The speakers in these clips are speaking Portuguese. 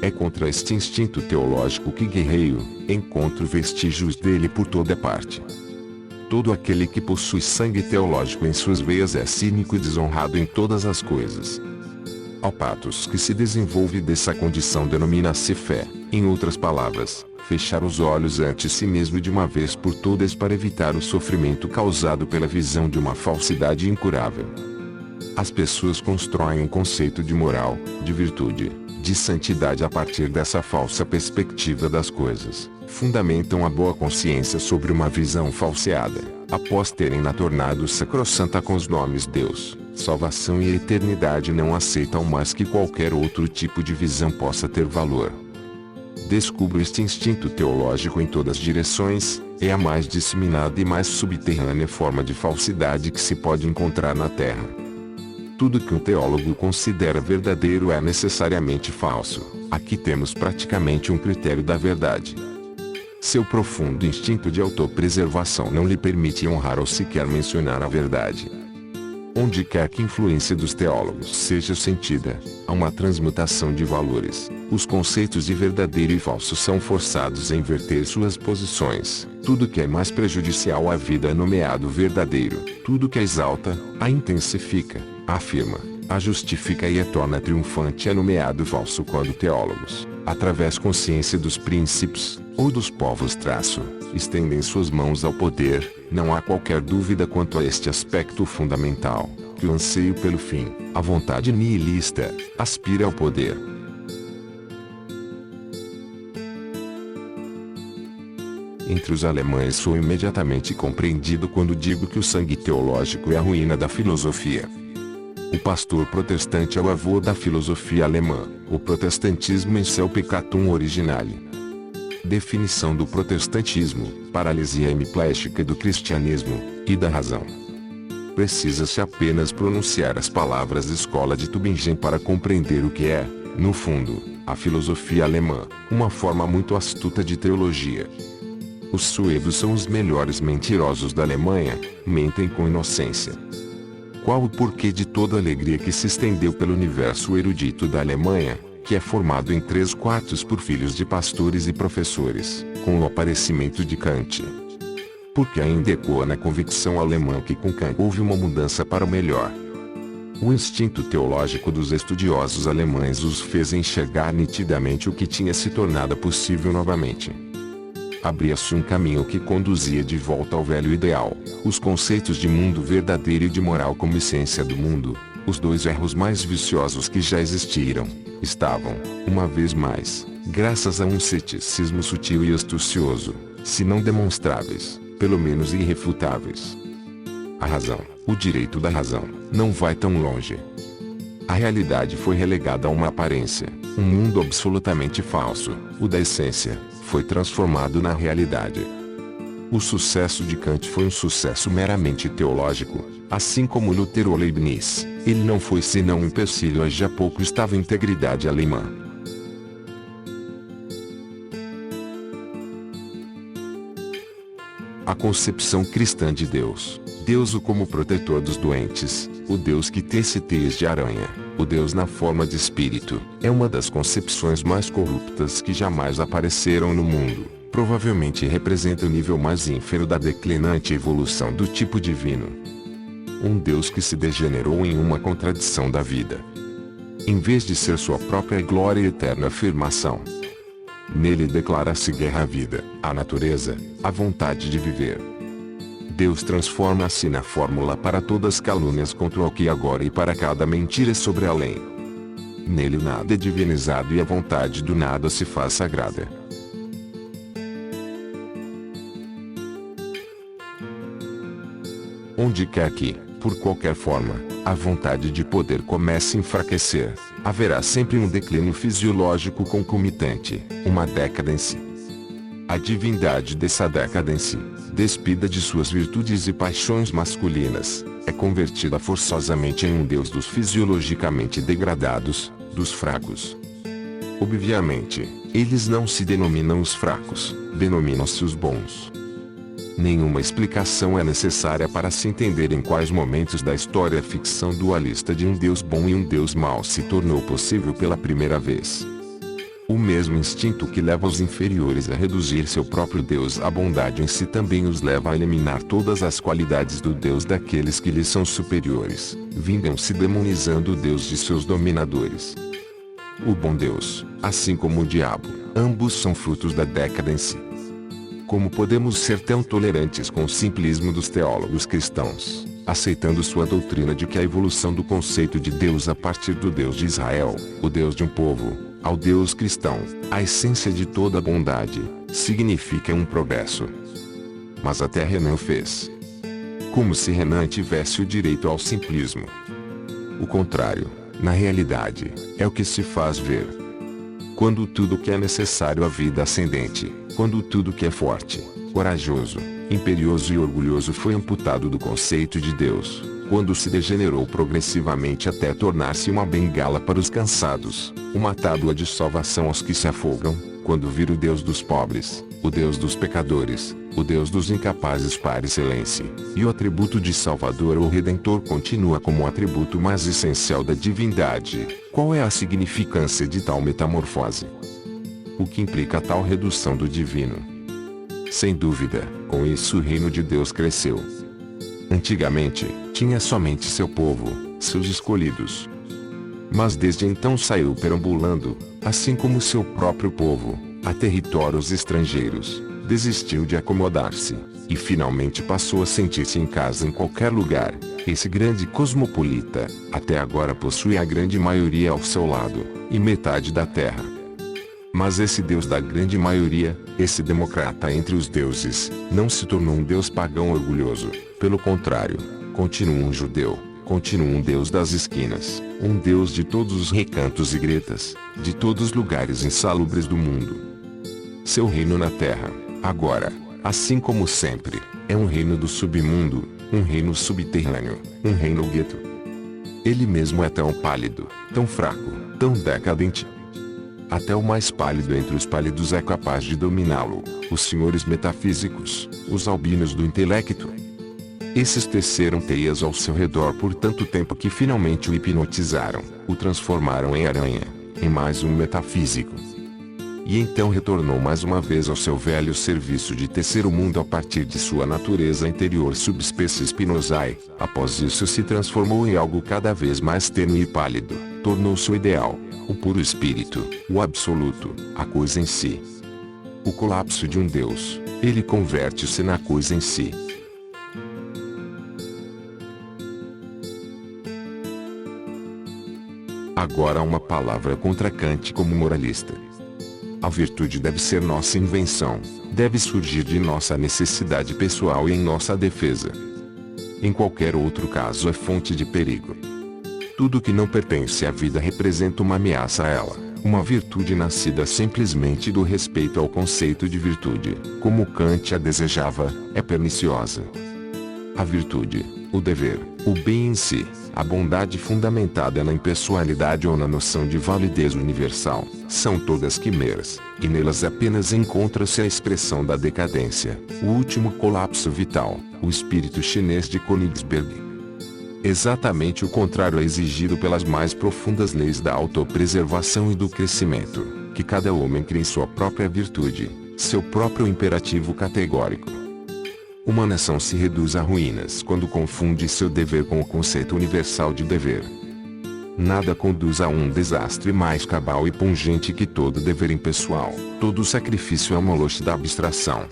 É contra este instinto teológico que guerreio, encontro vestígios dele por toda parte. Todo aquele que possui sangue teológico em suas veias é cínico e desonrado em todas as coisas. Ao patos que se desenvolve dessa condição denomina-se fé, em outras palavras, fechar os olhos ante si mesmo de uma vez por todas para evitar o sofrimento causado pela visão de uma falsidade incurável. As pessoas constroem um conceito de moral, de virtude, de santidade a partir dessa falsa perspectiva das coisas, fundamentam a boa consciência sobre uma visão falseada, após terem na tornado sacrossanta com os nomes Deus, salvação e eternidade não aceitam mais que qualquer outro tipo de visão possa ter valor. Descubro este instinto teológico em todas as direções, é a mais disseminada e mais subterrânea forma de falsidade que se pode encontrar na Terra. Tudo que um teólogo considera verdadeiro é necessariamente falso. Aqui temos praticamente um critério da verdade. Seu profundo instinto de autopreservação não lhe permite honrar ou sequer mencionar a verdade. Onde quer que a influência dos teólogos seja sentida, há uma transmutação de valores. Os conceitos de verdadeiro e falso são forçados a inverter suas posições. Tudo que é mais prejudicial à vida é nomeado verdadeiro. Tudo que a exalta, a intensifica, a afirma, a justifica e a torna triunfante é nomeado falso quando teólogos, através consciência dos príncipes, ou dos povos estendem suas mãos ao poder. Não há qualquer dúvida quanto a este aspecto fundamental, que o anseio pelo fim, a vontade nihilista, aspira ao poder. Entre os alemães sou imediatamente compreendido quando digo que o sangue teológico é a ruína da filosofia. O pastor protestante é o avô da filosofia alemã. O protestantismo em seu peccatum originale. Definição do protestantismo: paralisia hemiplégica do cristianismo e da razão. Precisa-se apenas pronunciar as palavras escola de Tübingen para compreender o que é, no fundo, a filosofia alemã, uma forma muito astuta de teologia. Os suevos são os melhores mentirosos da Alemanha, mentem com inocência. Qual o porquê de toda a alegria que se estendeu pelo universo erudito da Alemanha, que é formado em 3/4 por filhos de pastores e professores, com o aparecimento de Kant? Porque ainda ecoa na convicção alemã que com Kant houve uma mudança para o melhor. O instinto teológico dos estudiosos alemães os fez enxergar nitidamente o que tinha se tornado possível novamente. Abria-se um caminho que conduzia de volta ao velho ideal, os conceitos de mundo verdadeiro e de moral como essência do mundo, os dois erros mais viciosos que já existiram, estavam, uma vez mais, graças a um ceticismo sutil e astucioso, se não demonstráveis, pelo menos irrefutáveis. A razão, o direito da razão, não vai tão longe. A realidade foi relegada a uma aparência, um mundo absolutamente falso, o da essência, foi transformado na realidade. O sucesso de Kant foi um sucesso meramente teológico, assim como Lutero ou Leibniz, ele não foi senão um empecilho a já pouco estável integridade alemã. A concepção cristã de Deus, Deus o como protetor dos doentes, o Deus que tece teias de aranha, o Deus na forma de espírito, é uma das concepções mais corruptas que jamais apareceram no mundo. Provavelmente representa o nível mais ínfero da declinante evolução do tipo divino. Um Deus que se degenerou em uma contradição da vida. Em vez de ser sua própria glória e eterna afirmação. Nele declara-se guerra à vida, à natureza, à vontade de viver. Deus transforma-se na fórmula para todas as calúnias contra o aqui e agora e para cada mentira sobre além. Nele o nada é divinizado e a vontade do nada se faz sagrada. Onde quer que, por qualquer forma, a vontade de poder comece a enfraquecer, haverá sempre um declínio fisiológico concomitante, uma decadência. A divindade dessa decadência, despida de suas virtudes e paixões masculinas, é convertida forçosamente em um Deus dos fisiologicamente degradados, dos fracos. Obviamente, eles não se denominam os fracos, denominam-se os bons. Nenhuma explicação é necessária para se entender em quais momentos da história a ficção dualista de um Deus bom e um Deus mau se tornou possível pela primeira vez. O mesmo instinto que leva os inferiores a reduzir seu próprio Deus à bondade em si também os leva a eliminar todas as qualidades do Deus daqueles que lhes são superiores, vingam-se demonizando o Deus de seus dominadores. O bom Deus, assim como o diabo, ambos são frutos da decadência. Como podemos ser tão tolerantes com o simplismo dos teólogos cristãos, aceitando sua doutrina de que a evolução do conceito de Deus a partir do Deus de Israel, o Deus de um povo, ao Deus cristão, a essência de toda a bondade, significa um progresso? Mas até Renan fez. Como se Renan tivesse o direito ao simplismo. O contrário, na realidade, é o que se faz ver. Quando tudo que é necessário à vida ascendente, quando tudo que é forte, corajoso, imperioso e orgulhoso foi amputado do conceito de Deus, quando se degenerou progressivamente até tornar-se uma bengala para os cansados, uma tábua de salvação aos que se afogam, quando vir o Deus dos pobres, o Deus dos pecadores, o Deus dos incapazes par excelência, e o atributo de Salvador ou Redentor continua como o atributo mais essencial da divindade, qual é a significância de tal metamorfose? O que implica tal redução do divino? Sem dúvida, com isso o reino de Deus cresceu. Antigamente, tinha somente seu povo, seus escolhidos. Mas desde então saiu perambulando, assim como seu próprio povo, a territórios estrangeiros, desistiu de acomodar-se, e finalmente passou a sentir-se em casa em qualquer lugar. Esse grande cosmopolita, até agora possui a grande maioria ao seu lado, e metade da terra. Mas esse Deus da grande maioria, esse democrata entre os deuses, não se tornou um Deus pagão orgulhoso. Pelo contrário, continua um judeu, continua um Deus das esquinas, um Deus de todos os recantos e gretas, de todos os lugares insalubres do mundo. Seu reino na terra, agora, assim como sempre, é um reino do submundo, um reino subterrâneo, um reino gueto. Ele mesmo é tão pálido, tão fraco, tão decadente. Até o mais pálido entre os pálidos é capaz de dominá-lo, os senhores metafísicos, os albinos do intelecto. Esses teceram teias ao seu redor por tanto tempo que finalmente o hipnotizaram, o transformaram em aranha, em mais um metafísico. E então retornou mais uma vez ao seu velho serviço de tecer o mundo a partir de sua natureza interior subespécie Spinozae. Após isso se transformou em algo cada vez mais tênue e pálido, tornou-se o ideal, o puro espírito, o absoluto, a coisa em si. O colapso de um Deus, ele converte-se na coisa em si. Agora uma palavra contra Kant como moralista. A virtude deve ser nossa invenção, deve surgir de nossa necessidade pessoal e em nossa defesa. Em qualquer outro caso é fonte de perigo. Tudo que não pertence à vida representa uma ameaça a ela. Uma virtude nascida simplesmente do respeito ao conceito de virtude, como Kant a desejava, é perniciosa. A virtude, o dever, o bem em si, a bondade fundamentada na impessoalidade ou na noção de validez universal, são todas quimeras, e nelas apenas encontra-se a expressão da decadência, o último colapso vital, o espírito chinês de Königsberg. Exatamente o contrário é exigido pelas mais profundas leis da autopreservação e do crescimento, que cada homem crie em sua própria virtude, seu próprio imperativo categórico. Uma nação se reduz a ruínas quando confunde seu dever com o conceito universal de dever. Nada conduz a um desastre mais cabal e pungente que todo dever impessoal, todo sacrifício é moloch da abstração.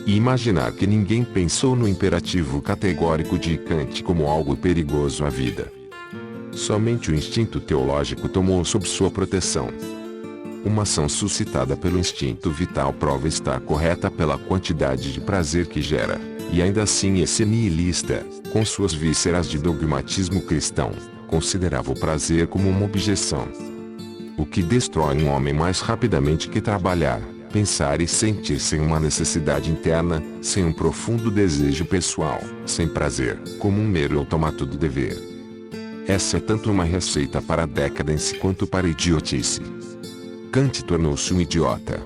E imaginar que ninguém pensou no imperativo categórico de Kant como algo perigoso à vida. Somente o instinto teológico tomou sob sua proteção. Uma ação suscitada pelo instinto vital prova estar correta pela quantidade de prazer que gera, e ainda assim esse nihilista, com suas vísceras de dogmatismo cristão, considerava o prazer como uma objeção. O que destrói um homem mais rapidamente que trabalhar, pensar e sentir sem uma necessidade interna, sem um profundo desejo pessoal, sem prazer, como um mero automato do dever. Essa é tanto uma receita para a decadência quanto para a idiotice. Kant tornou-se um idiota.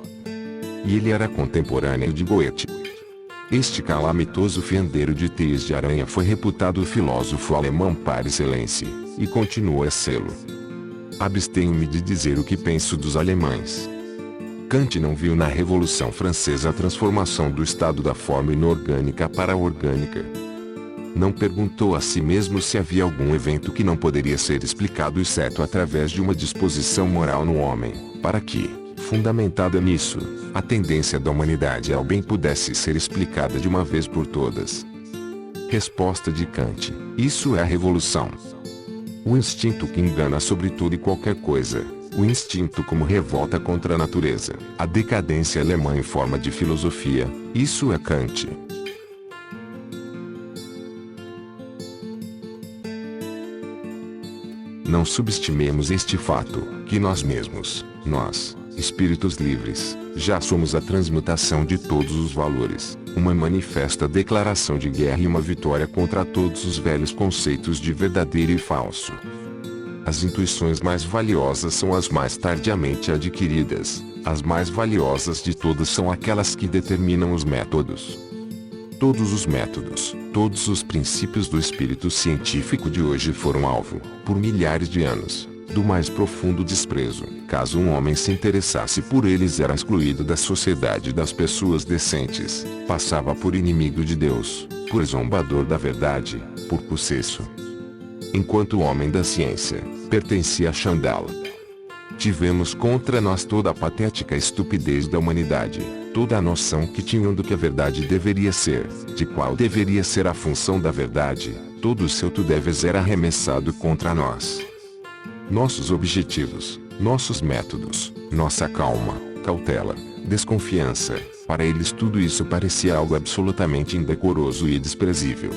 E ele era contemporâneo de Goethe. Este calamitoso fendeiro de teias de aranha foi reputado o filósofo alemão par excelência, e continua a sê-lo. Abstenho-me de dizer o que penso dos alemães, Kant não viu na Revolução Francesa a transformação do estado da forma inorgânica para a orgânica. Não perguntou a si mesmo se havia algum evento que não poderia ser explicado exceto através de uma disposição moral no homem, para que, fundamentada nisso, a tendência da humanidade ao bem pudesse ser explicada de uma vez por todas. Resposta de Kant: isso é a revolução. O instinto que engana sobre tudo e qualquer coisa, o instinto como revolta contra a natureza, a decadência alemã em forma de filosofia, isso é Kant. Não subestimemos este fato, que nós mesmos, nós, espíritos livres, já somos a transmutação de todos os valores, uma manifesta declaração de guerra e uma vitória contra todos os velhos conceitos de verdadeiro e falso. As intuições mais valiosas são as mais tardiamente adquiridas, as mais valiosas de todas são aquelas que determinam os métodos. Todos os métodos, todos os princípios do espírito científico de hoje foram alvo, por milhares de anos, do mais profundo desprezo. Caso um homem se interessasse por eles, era excluído da sociedade das pessoas decentes, passava por inimigo de Deus, por zombador da verdade, por possesso. Enquanto o homem da ciência, pertencia a Chandala. Tivemos contra nós toda a patética estupidez da humanidade, toda a noção que tinham do que a verdade deveria ser, de qual deveria ser a função da verdade, todo o seu tu deves era arremessado contra nós. Nossos objetivos, nossos métodos, nossa calma, cautela, desconfiança, para eles tudo isso parecia algo absolutamente indecoroso e desprezível.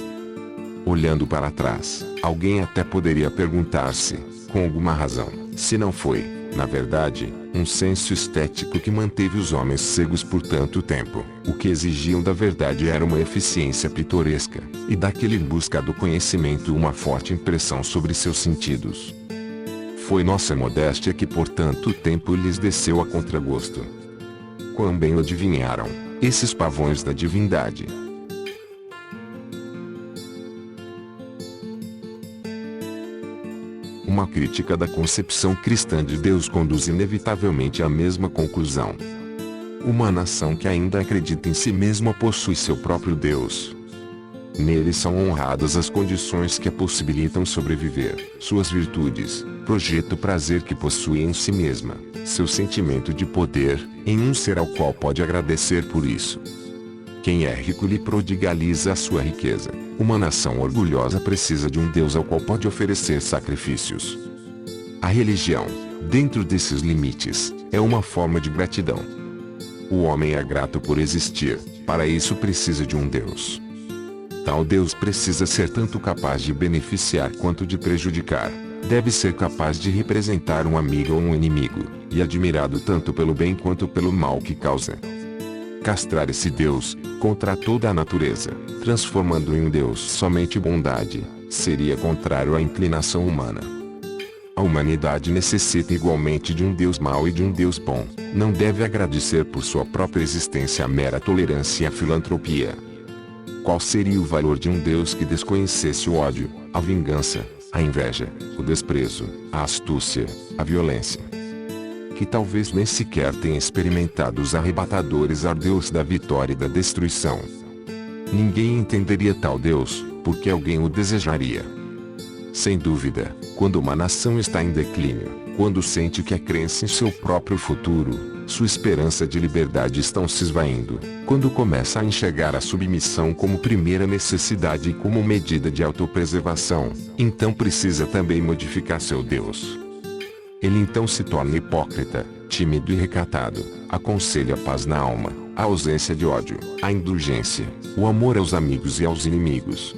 Olhando para trás, alguém até poderia perguntar-se, com alguma razão, se não foi, na verdade, um senso estético que manteve os homens cegos por tanto tempo. O que exigiam da verdade era uma eficiência pitoresca, e daquele em busca do conhecimento uma forte impressão sobre seus sentidos. Foi nossa modéstia que por tanto tempo lhes desceu a contragosto. Quão bem o adivinharam, esses pavões da divindade. Uma crítica da concepção cristã de Deus conduz inevitavelmente à mesma conclusão. Uma nação que ainda acredita em si mesma possui seu próprio Deus. Nele são honradas as condições que a possibilitam sobreviver, suas virtudes, projeta o prazer que possui em si mesma, seu sentimento de poder, em um ser ao qual pode agradecer por isso. Quem é rico lhe prodigaliza a sua riqueza. Uma nação orgulhosa precisa de um Deus ao qual pode oferecer sacrifícios. A religião, dentro desses limites, é uma forma de gratidão. O homem é grato por existir, para isso precisa de um Deus. Tal Deus precisa ser tanto capaz de beneficiar quanto de prejudicar, deve ser capaz de representar um amigo ou um inimigo, e admirado tanto pelo bem quanto pelo mal que causa. Castrar esse Deus, contra toda a natureza, transformando em um Deus somente bondade, seria contrário à inclinação humana. A humanidade necessita igualmente de um Deus mau e de um Deus bom, não deve agradecer por sua própria existência a mera tolerância e a filantropia. Qual seria o valor de um Deus que desconhecesse o ódio, a vingança, a inveja, o desprezo, a astúcia, a violência? Que talvez nem sequer tenha experimentado os arrebatadores ardores da vitória e da destruição. Ninguém entenderia tal Deus, porque alguém o desejaria. Sem dúvida, quando uma nação está em declínio, quando sente que a crença em seu próprio futuro, sua esperança de liberdade estão se esvaindo, quando começa a enxergar a submissão como primeira necessidade e como medida de autopreservação, então precisa também modificar seu Deus. Ele então se torna hipócrita, tímido e recatado, aconselha a paz na alma, a ausência de ódio, a indulgência, o amor aos amigos e aos inimigos.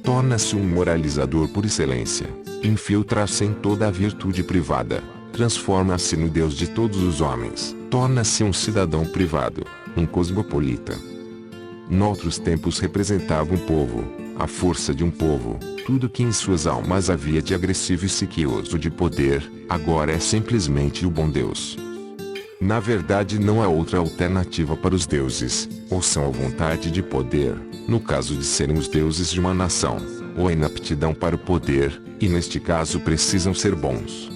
Torna-se um moralizador por excelência, infiltra-se em toda a virtude privada, transforma-se no Deus de todos os homens, torna-se um cidadão privado, um cosmopolita. Noutros tempos representava um povo, a força de um povo, tudo que em suas almas havia de agressivo e sequioso de poder, agora é simplesmente o bom Deus. Na verdade não há outra alternativa para os deuses, ou são a vontade de poder, no caso de serem os deuses de uma nação, ou a inaptidão para o poder, e neste caso precisam ser bons.